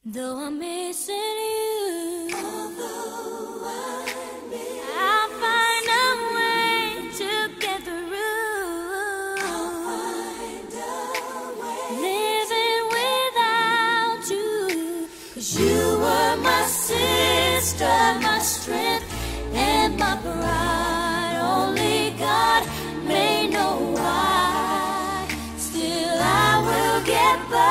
Though I'm missing you, although I miss I'll find a way to get through. I'll find a way. Living without you, 'cause you were my sister, my strength, and my pride. Only God may know why. Still I will get by.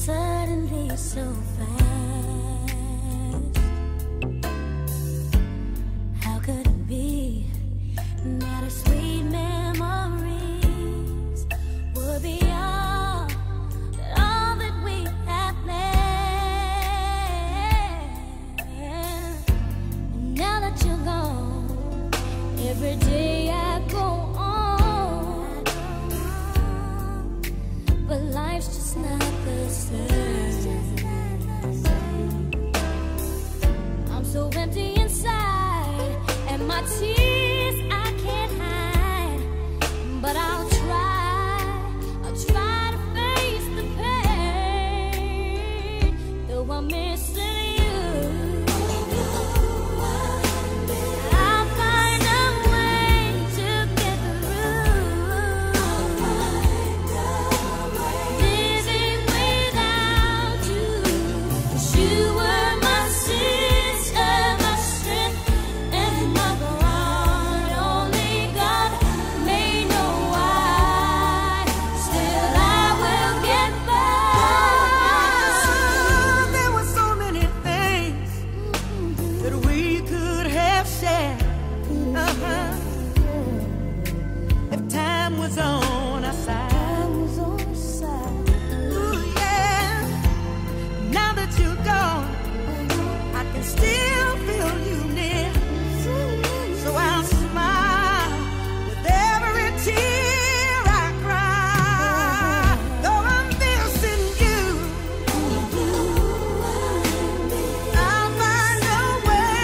Suddenly so fast. How could it be that our sweet memories would be all that we have left? Now that you're gone, every day I go on, but life's just not the same. I'm so empty inside, and my tears I can't hide. But I'll try to face the pain. Though I'm missing you, I'll find a way to get through. Living without you, 'cause you were my sister, my strength, and my pride. Only God may know why. Still I will get by. There were so many things that we could have shared. If time was on our side. Ooh, yeah. Now that you're gone, I can still feel you near. So I'll smile with every tear I cry. Though I'm missing you, I'll find a way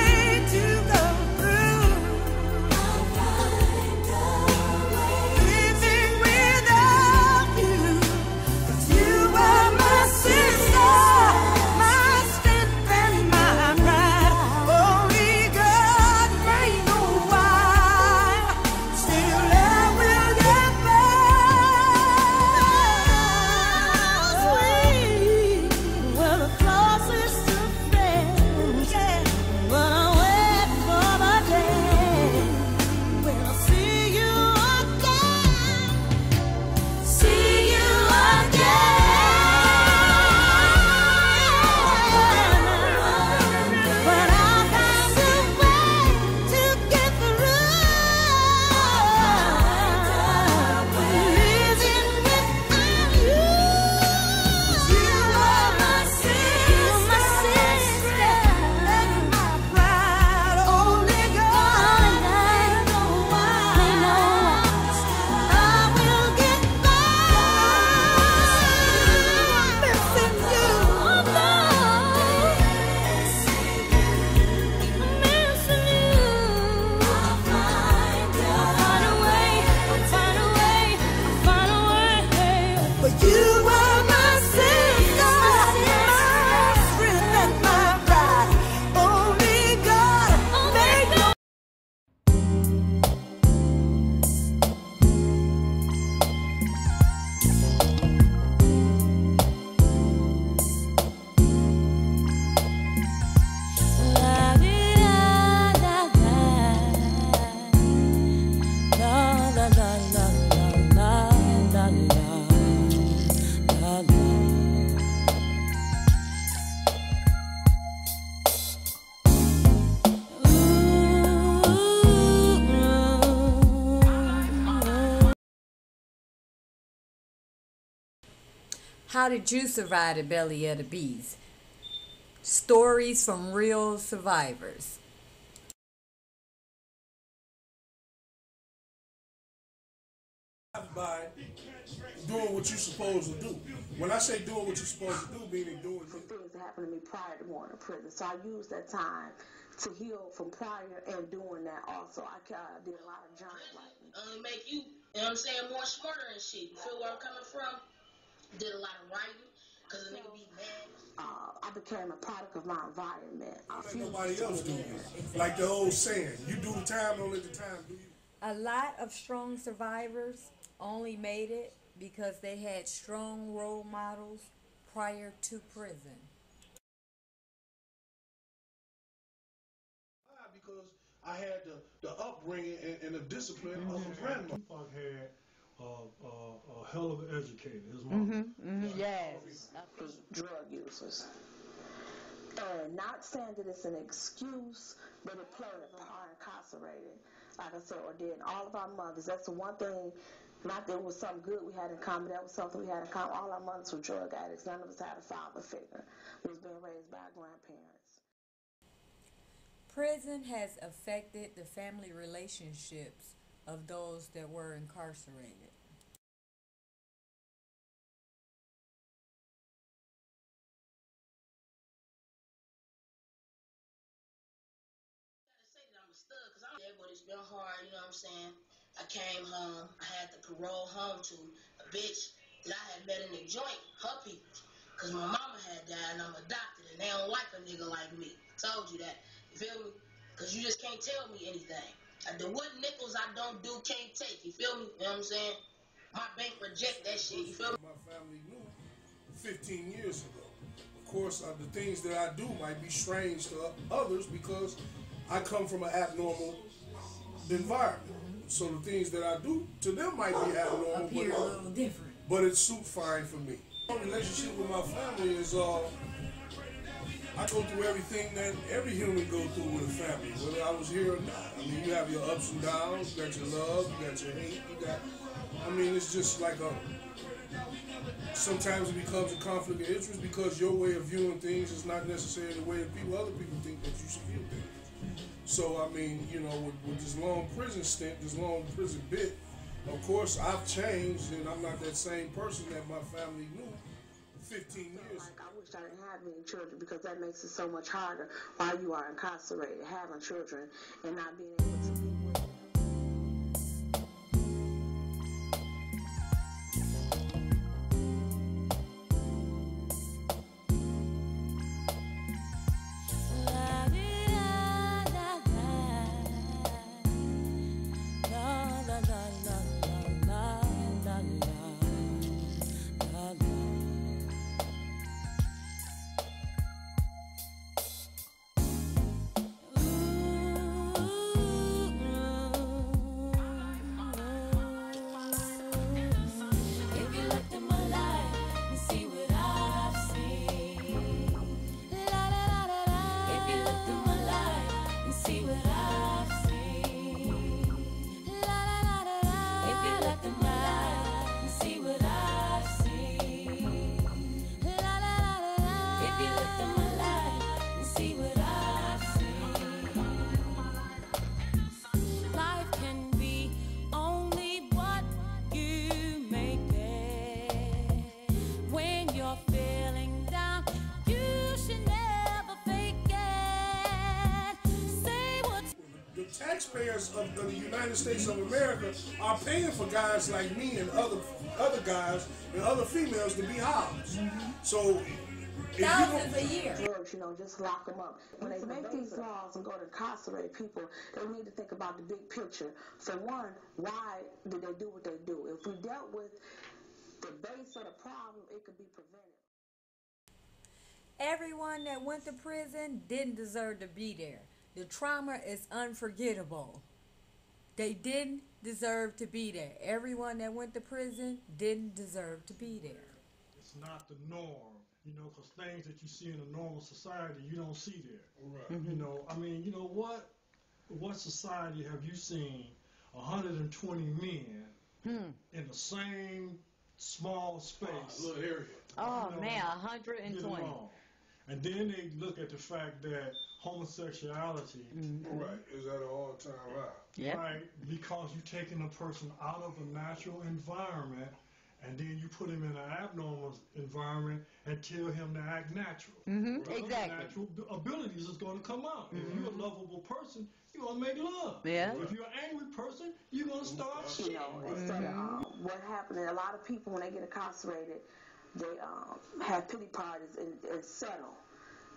to go through. Living without you, 'cause you were my sister, my strength, and my pride. Only God may know why. Still I will get by. Sweet were the closest of friends, yeah. But I wait for the day when I'll see you again. See you again. But I'll find a way to get through. Living without you. You are my sister, and my pride. Only God may know why. I will get by. Missing you. Missing you. I'll find a way. But you are my sister, my strength, and my pride. Only God may know. How did you survive the belly of the beast? Stories from real survivors. By doing what you're supposed to do. When I say doing what you're supposed to do, meaning doing some things that happened to me prior to going to prison. So I used that time to heal from prior and doing that also. I did a lot of journal writing. Make you know what I'm saying, more smarter and shit. You feel where I'm coming from? Did a lot of writing, because a nigga be mad. I became a product of my environment. Like nobody else do you. Like the old saying, you do the time, don't let the time do you. A lot of strong survivors only made it because they had strong role models prior to prison. Because I had the upbringing and the discipline of a grandmother. Tupac had a hell of an educator, his mom. Yes. Drug users. And not saying that it's an excuse, but it played a part incarcerated. Like I said, or did all of our mothers. That's the one thing, not that it was something good we had in common, that was something we had in common. All our mothers were drug addicts. None of us had a father figure. We was being raised by our grandparents. Prison has affected the family relationships of those that were incarcerated. Say that I'm a stud, because I'm there, but it's been hard, you know what I'm saying? I came home, I had to parole home to a bitch that I had met in the joint, her people. Because my mama had died and I'm adopted, and they don't like a nigga like me. Told you that. You feel me? Because you just can't tell me anything. The wood nickels I don't do can't take. You feel me? You know what I'm saying? My bank reject that shit. You feel me? My family knew 15 years ago. Of course, the things that I do might be strange to others because I come from an abnormal environment. So the things that I do to them might be abnormal, Appear a little different. But it's suit fine for me. My relationship with my family is I go through everything that every human go through with a family, whether I was here or not. I mean, you have your ups and downs, you got your love, you got your hate, it's just like sometimes it becomes a conflict of interest because your way of viewing things is not necessarily the way that other people think that you should view things. So, with this long prison stint, this long prison bit, of course, I've changed and I'm not that same person that my family knew 15 years ago. I wish I didn't have any children because that makes it so much harder while you are incarcerated, having children and not being able to be with them. Taxpayers of the United States of America are paying for guys like me and other guys and other females to be housed. So thousands a year. Drugs, just lock them up. When they make these laws and go to incarcerate people, they need to think about the big picture. For one, why did they do what they do? If we dealt with the base of the problem, it could be prevented. Everyone that went to prison didn't deserve to be there. The trauma is unforgettable. They didn't deserve to be there. Everyone that went to prison didn't deserve to be there. It's not the norm, because things that you see in a normal society, you don't see there. Right. What society have you seen 120 men in the same small space? Little area. Oh, man, 120. And then they look at the fact that homosexuality right is at an all-time high. Yep. Right, because you're taking a person out of a natural environment and then you put him in an abnormal environment and tell him to act natural. Exactly. Natural abilities is going to come out. If you're a lovable person, you're going to make love. Yeah. If you're an angry person, you're going to start shit. You know, instead of what happened, a lot of people when they get incarcerated, they have pity parties and settle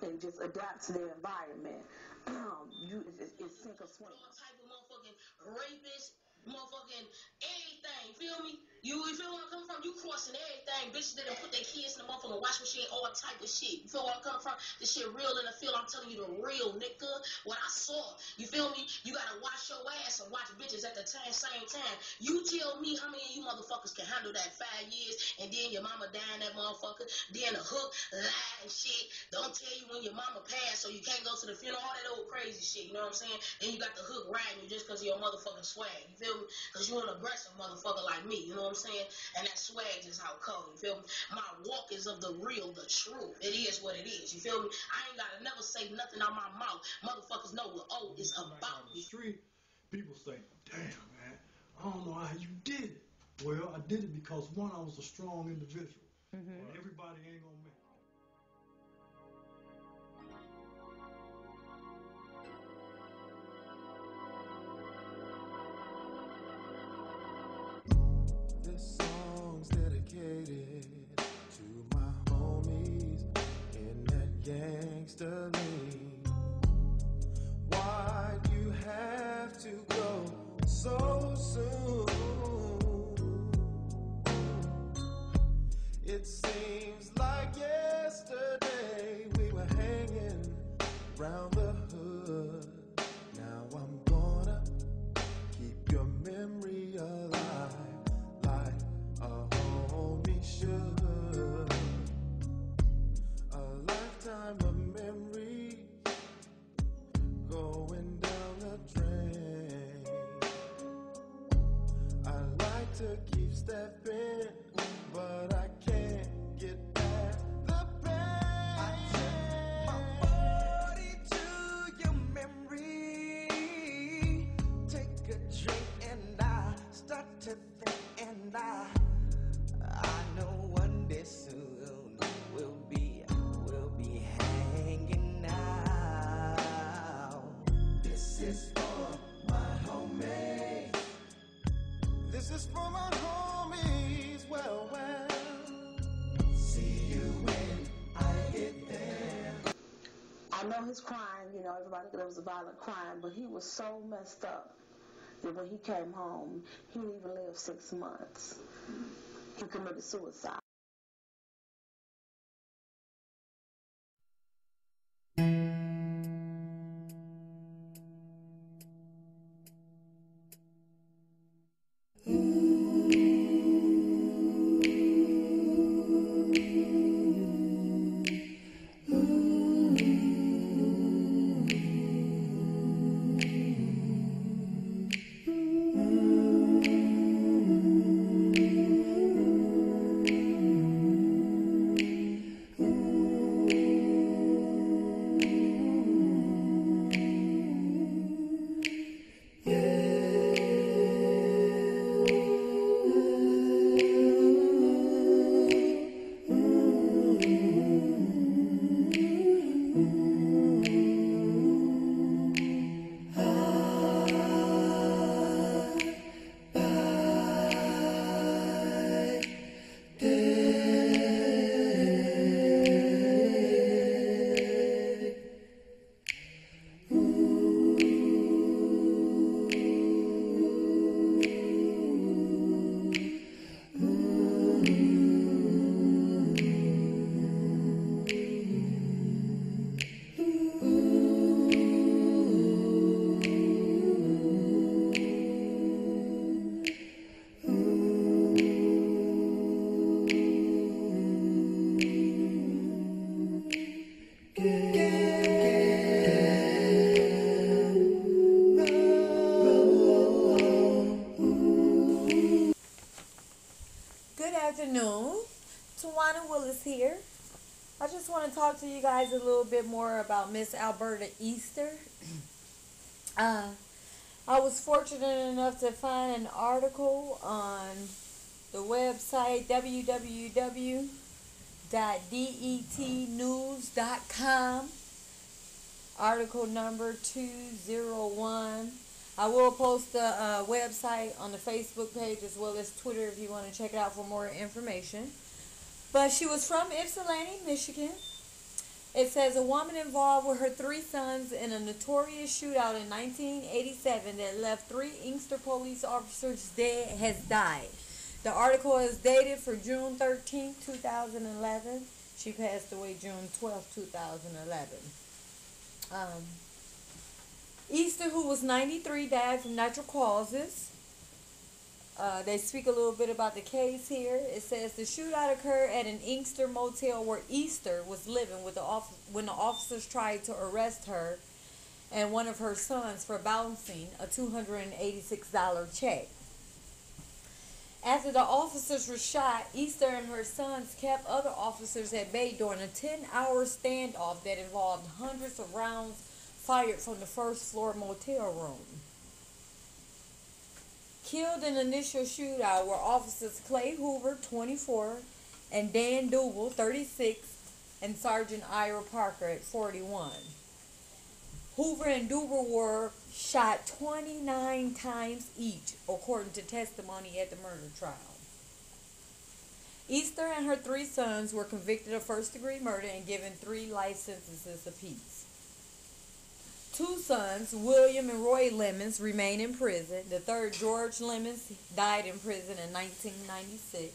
and just adapt to their environment. It's sink or swim. All type of motherfucking rapists, motherfucking everything. Feel me? You feel where I'm coming from? You crossing everything. Bitches that done put their kids in the motherfucking washing machine, all type of shit. You feel where I'm coming from? This shit real in the field. I'm telling you the real, nigga. What I saw. You feel me? You gotta wash your ass and watch bitches at the same time. You tell me how many of you motherfuckers can handle that 5 years and then your mama dying that motherfucker. Then the hook, lie and shit. Don't tell you when your mama passed so you can't go to the funeral. All that old crazy shit. You know what I'm saying? Then you got the hook riding you just because of your motherfucking swag. You feel me? Because you an aggressive motherfucker like me. You know what I'm saying? And that swag is how it comes. You feel me? My walk is of the real, the truth. It is what it is. You feel me? I ain't gotta never say nothing out my mouth. Motherfuckers know what O is about. On the street, people say, damn, man, I don't know how you did it. Well, I did it because, one, I was a strong individual. Everybody ain't gonna make it. This song's dedicated to my homies in that gangster league. Why'd you have to go so soon? It seems like yesterday we were hanging round the hood. Now I'm gonna keep your memory alive like a homie should. A lifetime of memories going down the drain. I like to keep stepping, but I can't get past the pain. I take my body to your memory. Take a drink and I start to think, and I know one day soon we'll be hanging out. This is for my homies. This is for my homies. Well, see you when I get there. I know his crime, you know, everybody thought it was a violent crime, but he was so messed up that when he came home, he didn't even live 6 months. He committed suicide. Afternoon, Tawana Willis here. I just want to talk to you guys a little bit more about Miss Alberta Easter. I was fortunate enough to find an article on the website www.detnews.com, article number 201. I will post the website on the Facebook page as well as Twitter if you want to check it out for more information. But she was from Ypsilanti, Michigan. It says a woman involved with her 3 sons in a notorious shootout in 1987 that left 3 Inkster police officers dead has died. The article is dated for June 13, 2011. She passed away June 12, 2011. Easter, who was 93, died from natural causes. They speak a little bit about the case here. It says the shootout occurred at an Inkster motel where Easter was living with when the officers tried to arrest her and one of her sons for bouncing a $286 check. After the officers were shot, Easter and her sons kept other officers at bay during a 10-hour standoff that involved hundreds of rounds fired from the first floor motel room. Killed in the initial shootout were officers Clay Hoover, 24, and Dan Duble, 36, and Sergeant Ira Parker at 41. Hoover and Duble were shot 29 times each, according to testimony at the murder trial. Easter and her 3 sons were convicted of first-degree murder and given 3 life sentences apiece. 2 sons, William and Roy Lemons, remain in prison. The third, George Lemons, died in prison in 1996.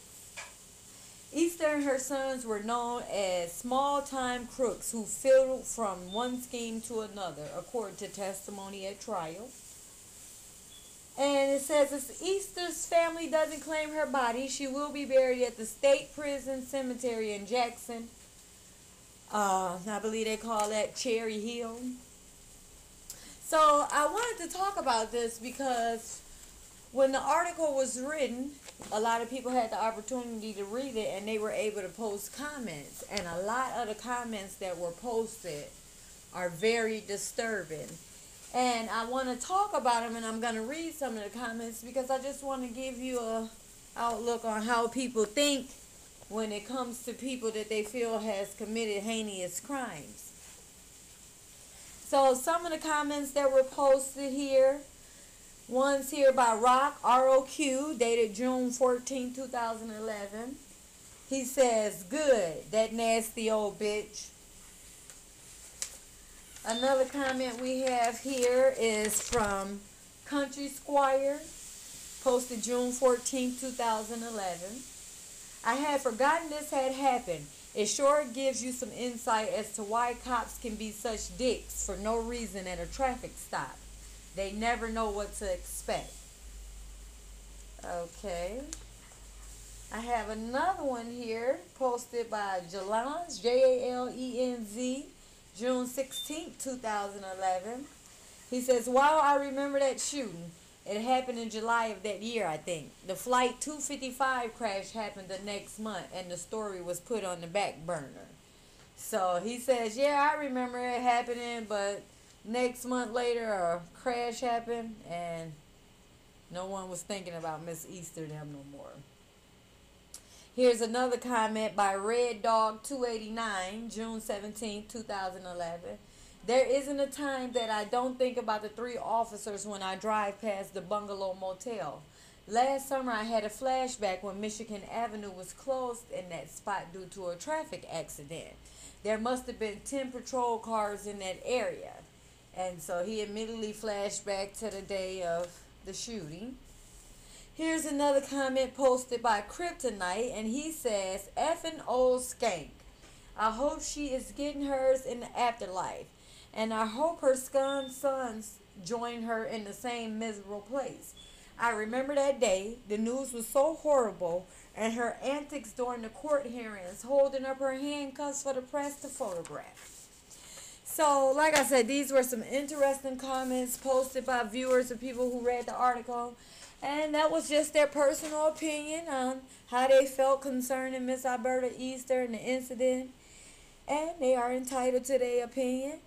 Easter and her sons were known as small-time crooks who fiddled from one scheme to another, according to testimony at trial. And it says if Easter's family doesn't claim her body, she will be buried at the State Prison Cemetery in Jackson. I believe they call that Cherry Hill. So I wanted to talk about this because when the article was written, a lot of people had the opportunity to read it and they were able to post comments. And a lot of the comments that were posted are very disturbing. And I want to talk about them, and I'm going to read some of the comments because I just want to give you a outlook on how people think when it comes to people that they feel has committed heinous crimes. So some of the comments that were posted here, one's here by Rock, R-O-Q, dated June 14, 2011. He says, good, that nasty old bitch. Another comment we have here is from Country Squire, posted June 14, 2011. I had forgotten this had happened. It sure gives you some insight as to why cops can be such dicks for no reason at a traffic stop. They never know what to expect. Okay. I have another one here posted by Jalenz, Jalenz, June 16, 2011. He says, wow, I remember that shooting. It happened in July of that year, I think. The Flight 255 crash happened the next month, and the story was put on the back burner. So he says, yeah, I remember it happening, but next month later, a crash happened, and no one was thinking about Miss Easter them no more. Here's another comment by Red Dog 289, June 17, 2011. There isn't a time that I don't think about the 3 officers when I drive past the Bungalow Motel. Last summer I had a flashback when Michigan Avenue was closed in that spot due to a traffic accident. There must have been 10 patrol cars in that area. And so he immediately flashed back to the day of the shooting. Here's another comment posted by Kryptonite, and he says, effing old skank. I hope she is getting hers in the afterlife. And I hope her sons join her in the same miserable place. I remember that day. The news was so horrible, and her antics during the court hearings, holding up her handcuffs for the press to photograph. So, like I said, these were some interesting comments posted by viewers and people who read the article. And that was just their personal opinion on how they felt concerning Miss Alberta Easter and the incident. And they are entitled to their opinion.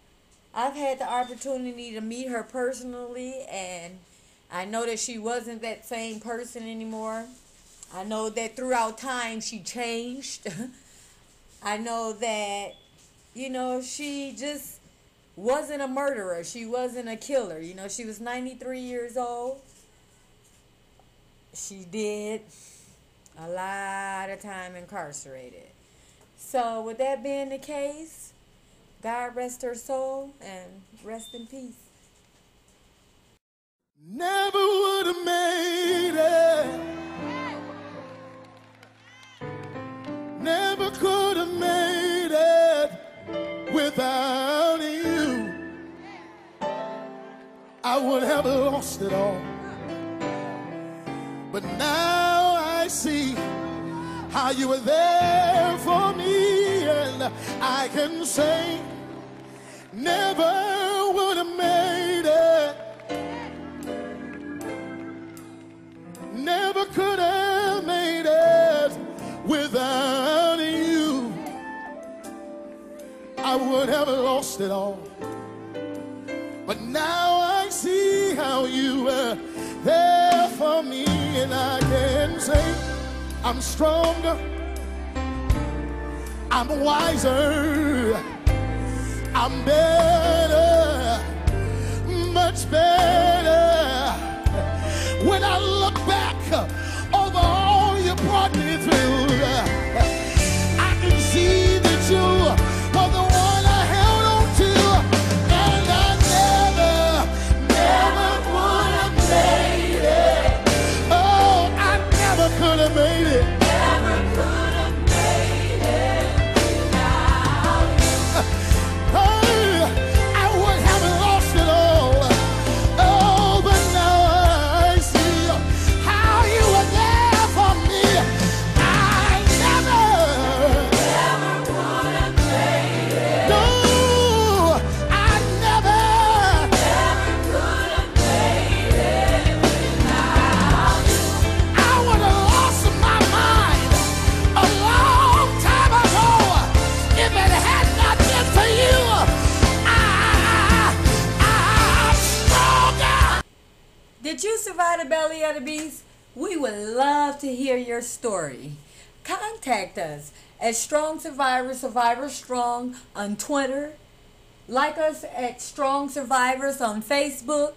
I've had the opportunity to meet her personally, and I know that she wasn't that same person anymore. I know that throughout time she changed. I know that, you know, she just wasn't a murderer. She wasn't a killer. You know, she was 93 years old. She did a lot of time incarcerated. So with that being the case, God rest her soul and rest in peace. Never would have made it. Never could have made it without you. I would have lost it all. But now I see how you were there for me, and I can say never would have made it. Never could have made it without you. I would have lost it all. But now I see how you were there for me, and I can say I'm stronger, I'm wiser, I'm better, much better. When I look back over all you brought me through, I can see that you are the one I held on to, and I never would have made it. Oh, I never could have made it. Never could have made it without you. Oh, I would have lost it all. Oh, but now I see how you were there for me. I never would have made it. No, I never could have made it without you. I would have lost my mind a long time ago if it had not been for you. I'm stronger. Did you survive the belly of the beast? We would love to hear your story. Contact us at Strong Survivors, Survivor Strong on Twitter. Like us at Strong Survivors on Facebook.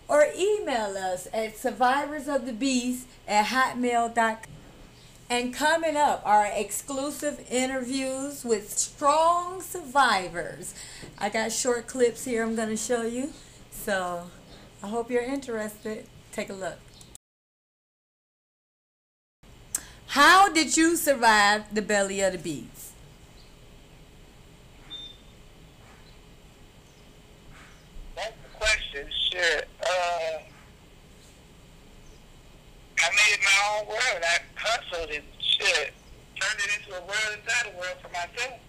Or email us at survivorsofthebeast@hotmail.com. And coming up are exclusive interviews with strong survivors. I got short clips here I'm going to show you. So I hope you're interested. Take a look. How did you survive the belly of the beast? That's the question. Sure. I made my own world. I hustled and shit. Turned it into a world inside a world for myself.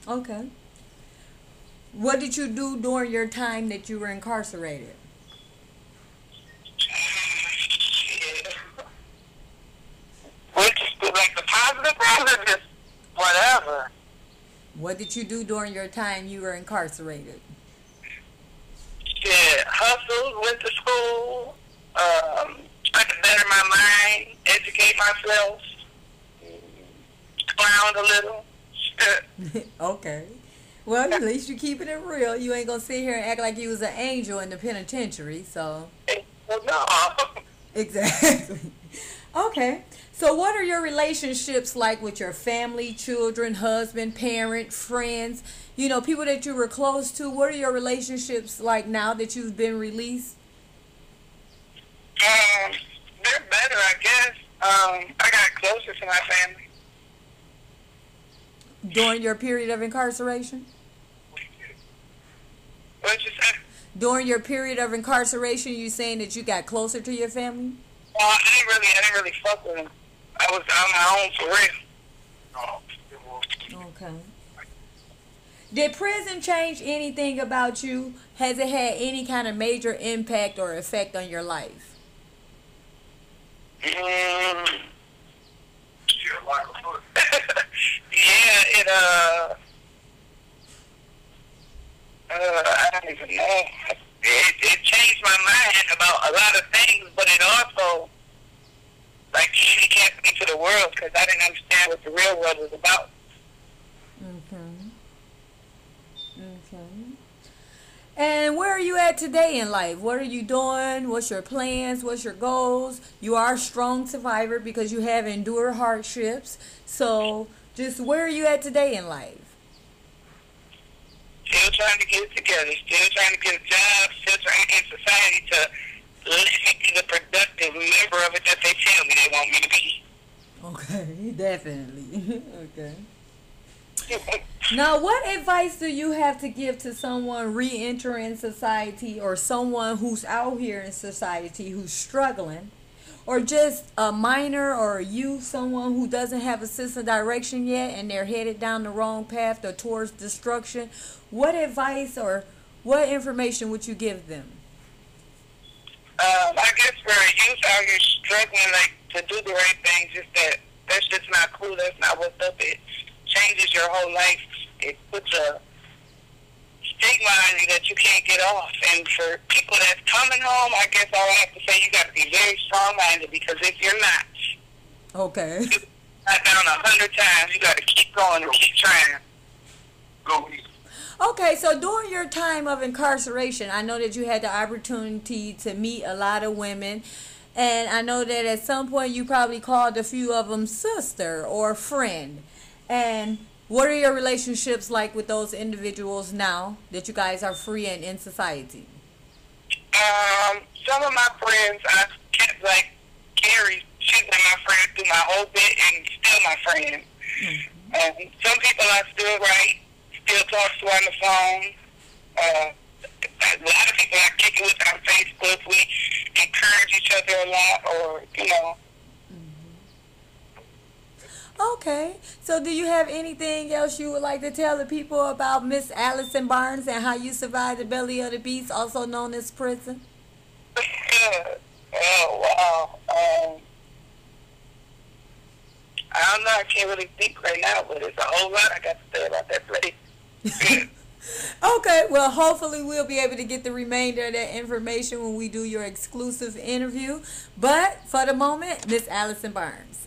Okay. What did you do during your time that you were incarcerated? Shit. Which is like the positive or just whatever? What did you do during your time you were incarcerated? Shit. Hustled, went to school. I could better my mind, educate myself, clown a little. Shit. Okay. Well, at least you're keeping it real. You ain't going to sit here and act like you was an angel in the penitentiary, so. Well, no. Exactly. Okay. So what are your relationships like with your family, children, husband, parent, friends? You know, people that you were close to. What are your relationships like now that you've been released? They're better, I guess. I got closer to my family. During your period of incarceration? What'd you say? During your period of incarceration, you saying that you got closer to your family? Well, I didn't really fuck with them. I was on my own for real. Okay. Did prison change anything about you? Has it had any kind of major impact or effect on your life? Yeah, I don't even know. It changed my mind about a lot of things, but it also like, she cast me to the world because I didn't understand what the real world was about. And where are you at today in life? What are you doing? What's your plans? What's your goals? You are a strong survivor because you have endured hardships. So just where are you at today in life? Still trying to get it together. Still trying to get a job. Still trying to get society to let me be the productive member of it that they tell me they want me to be. Okay, definitely. Okay. Now, what advice do you have to give to someone re-entering society, or someone who's out here in society who's struggling, or just a minor or a youth, someone who doesn't have a sense of direction yet and they're headed down the wrong path or towards destruction? What advice or what information would you give them? I guess for a youth out here struggling, like, to do the right thing, just that's just not cool. That's not what's up. It changes your whole life. It puts a stigma on you that you can't get off. And for people that's coming home, I guess all I have to say, you got to be very strong-minded, because if you're not, okay, you're not down 100 times, you got to keep going and keep trying. Go. Okay, so during your time of incarceration, I know that you had the opportunity to meet a lot of women, and I know that at some point you probably called a few of them sister or friend. And what are your relationships like with those individuals now that you guys are free and in society? Some of my friends, I kept, like, Carrie, she's been my friend through my whole bit and still my friend. Mm-hmm. Some people I still write, still talk to on the phone. A lot of people I kick it with on Facebook. We encourage each other a lot, or, you know. Okay, so do you have anything else you would like to tell the people about Miss Allison Barnes and how you survived the belly of the beast, also known as prison? Oh, wow. I don't know, I can't really think right now, but it's a whole lot I got to say about that place. Okay, well, hopefully we'll be able to get the remainder of that information when we do your exclusive interview. But for the moment, Miss Allison Barnes.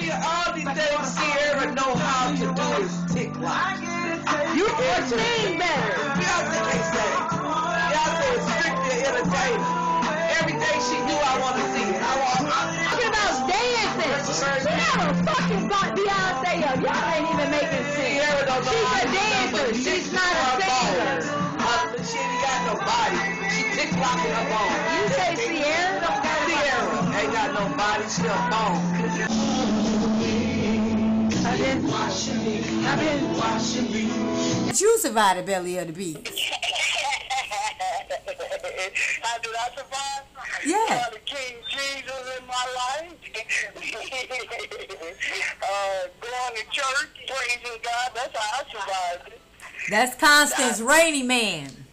All these things Sierra know how to do is tick like. You can sing better. Beyonce can't sing. Beyonce is strictly an entertainer. Everything she do, I want to see it. Talking about dancing. She never fucking brought Beyonce up. Y'all ain't even making sense. Sierra don't know She's how a to dancer. sing, She's not a singer. She ain't got no body. She tick locking her bone. You say Sierra don't got a Sierra ain't got no body. She a bone. I've been watching me. You survived the belly of the beast. How did I survive? Yeah. The King Jesus in my life. Going to church, praising God. That's how I survived it. That's Constance Rainy Man.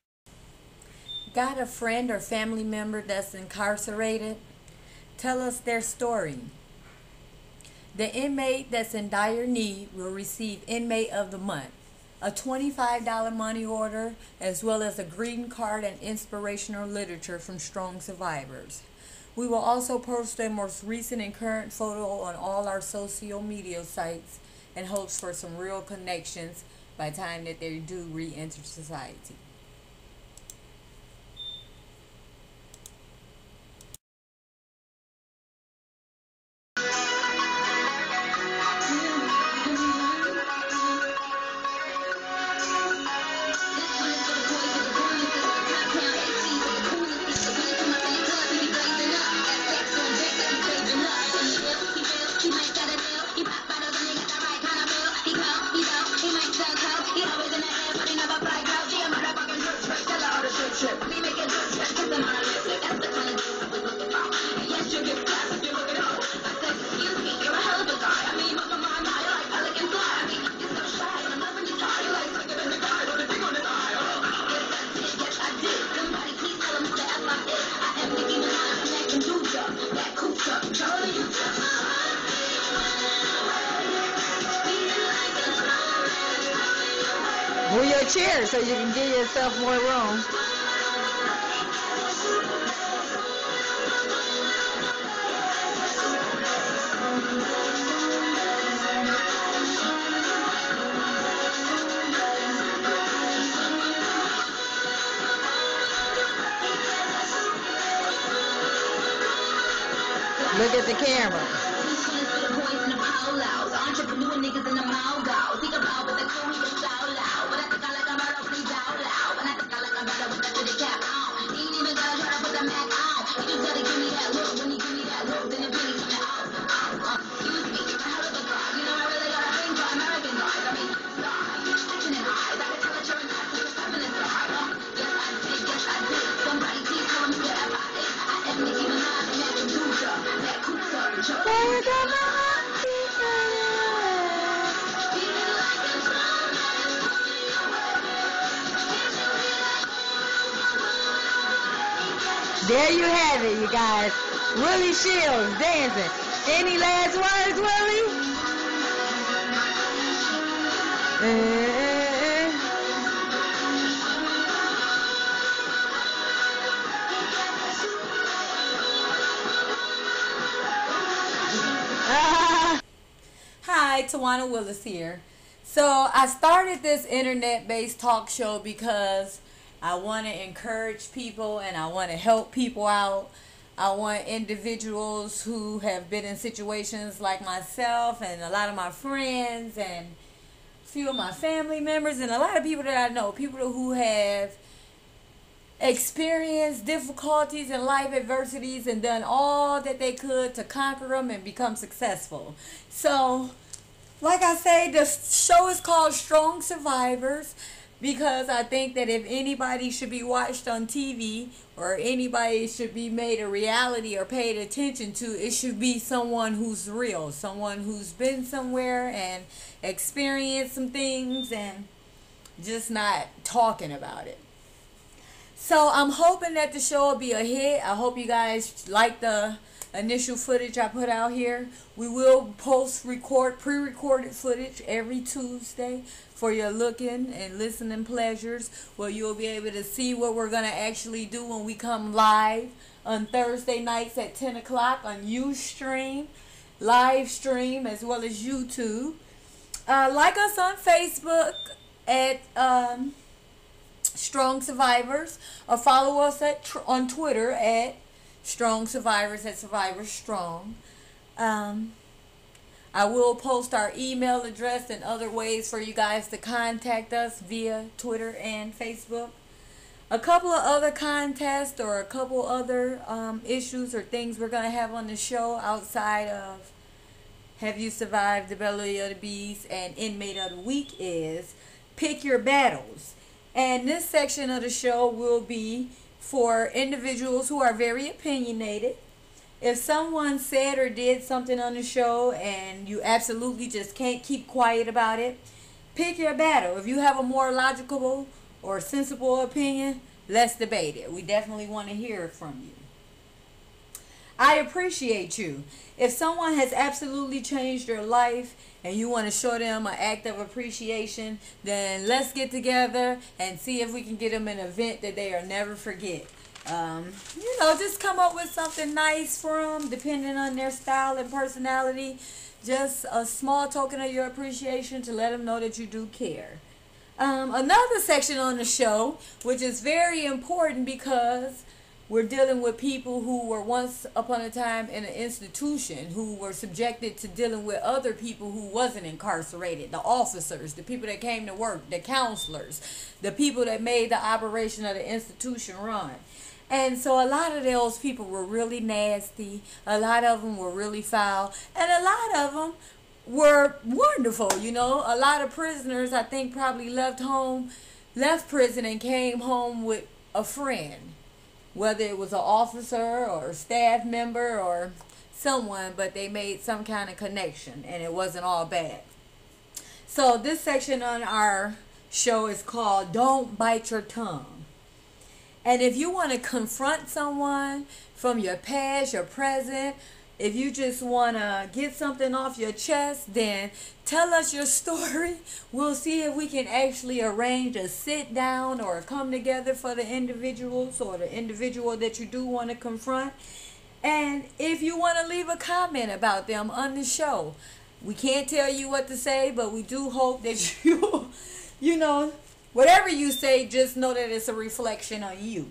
Got a friend or family member that's incarcerated? Tell us their story. The inmate that's in dire need will receive Inmate of the Month, a $25 money order, as well as a greeting card and inspirational literature from strong survivors. We will also post their most recent and current photo on all our social media sites in hopes for some real connections by the time that they do re-enter society. He might sell coke, he always in the air, putting up a flight, bro. She a motherfucker. a chair so you can give yourself more room. Look at the camera. Entrepreneur niggas in the mall go. Think about what the crew we can shout loud. But I think I like I'm better, please out loud. But I think I like I'm better with the hoodie cap on. He ain't even gotta try to put the Mac on. He just gotta give me that look. When he give me that look, then it really coming out. Excuse me, a hell of a guy. You know I really got a thing for American guys. I mean, stars, action and eyes. I can tell that you're an actor, you're feminist guy. Yes I did. Somebody please tell me where I is. I am Nicki Minaj and that computer, that cooper. There you go, mama. There you have it, you guys. Willie Shields dancing. Any last words, Willie? Hi, Tawana Willis here. So I started this internet-based talk show because I want to encourage people and I want to help people out. I want individuals who have been in situations like myself and a lot of my friends and a few of my family members and a lot of people that I know, people who have experienced difficulties in life, adversities, and done all that they could to conquer them and become successful. So, like I say, the show is called Strong Survivors because I think that if anybody should be watched on TV or anybody should be made a reality or paid attention to, it should be someone who's real, someone who's been somewhere and experienced some things and just not talking about it. So I'm hoping that the show will be a hit. I hope you guys like the initial footage I put out here. We will pre-recorded footage every Tuesday for your looking and listening pleasures, where you'll be able to see what we're going to actually do when we come live on Thursday nights at 10 o'clock on Ustream, live stream, as well as YouTube. Like us on Facebook at Strong Survivors, or follow us on Twitter at Strong Survivors, at Survivors Strong. I will post our email address and other ways for you guys to contact us via Twitter and Facebook. A couple of other contests or a couple other issues or things we're going to have on the show outside of Have You Survived the Belly of the Beast and Inmate of the Week is Pick Your Battles. And this section of the show will be for individuals who are very opinionated. If someone said or did something on the show and you absolutely just can't keep quiet about it, pick your battle. If you have a more logical or sensible opinion, let's debate it. We definitely want to hear from you. I appreciate you. If someone has absolutely changed their life and you want to show them an act of appreciation, then let's get together and see if we can get them an event that they'll never forget. Just come up with something nice for them, depending on their style and personality. Just a small token of your appreciation to let them know that you do care. Another section on the show, which is very important because we're dealing with people who were once upon a time in an institution, who were subjected to dealing with other people who wasn't incarcerated, the officers, the people that came to work, the counselors, the people that made the operation of the institution run. And so a lot of those people were really nasty, a lot of them were really foul, and a lot of them were wonderful. A lot of prisoners, I think, probably left prison and came home with a friend, whether it was an officer or a staff member or someone, but they made some kind of connection and it wasn't all bad. So this section on our show is called Don't Bite Your Tongue. And if you want to confront someone from your past, your present, If you just want to get something off your chest, then tell us your story. We'll see if we can actually arrange a sit down or a come together for the individuals or the individual that you do want to confront. And if you want to leave a comment about them on the show, we can't tell you what to say, but we do hope that you know, whatever you say, just know that it's a reflection on you.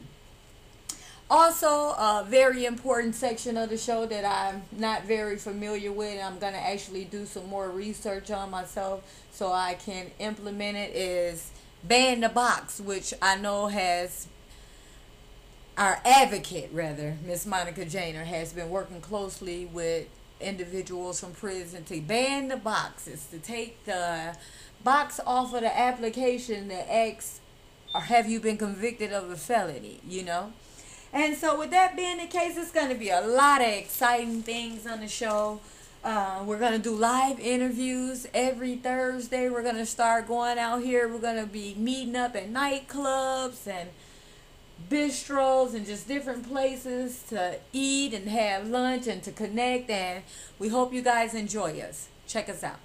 Also, a very important section of the show that I'm not very familiar with, I'm going to actually do some more research on myself so I can implement it, is Ban the Box, which I know has our advocate, rather, Miss Monica Janer, has been working closely with individuals from prison to ban the box. It's to take the box off of the application that asks, or have you been convicted of a felony, you know? And so with that being the case, it's going to be a lot of exciting things on the show. We're going to do live interviews every Thursday. We're going to start going out here. We're going to be meeting up at nightclubs and bistros and just different places to eat and have lunch and to connect. And we hope you guys enjoy us. Check us out.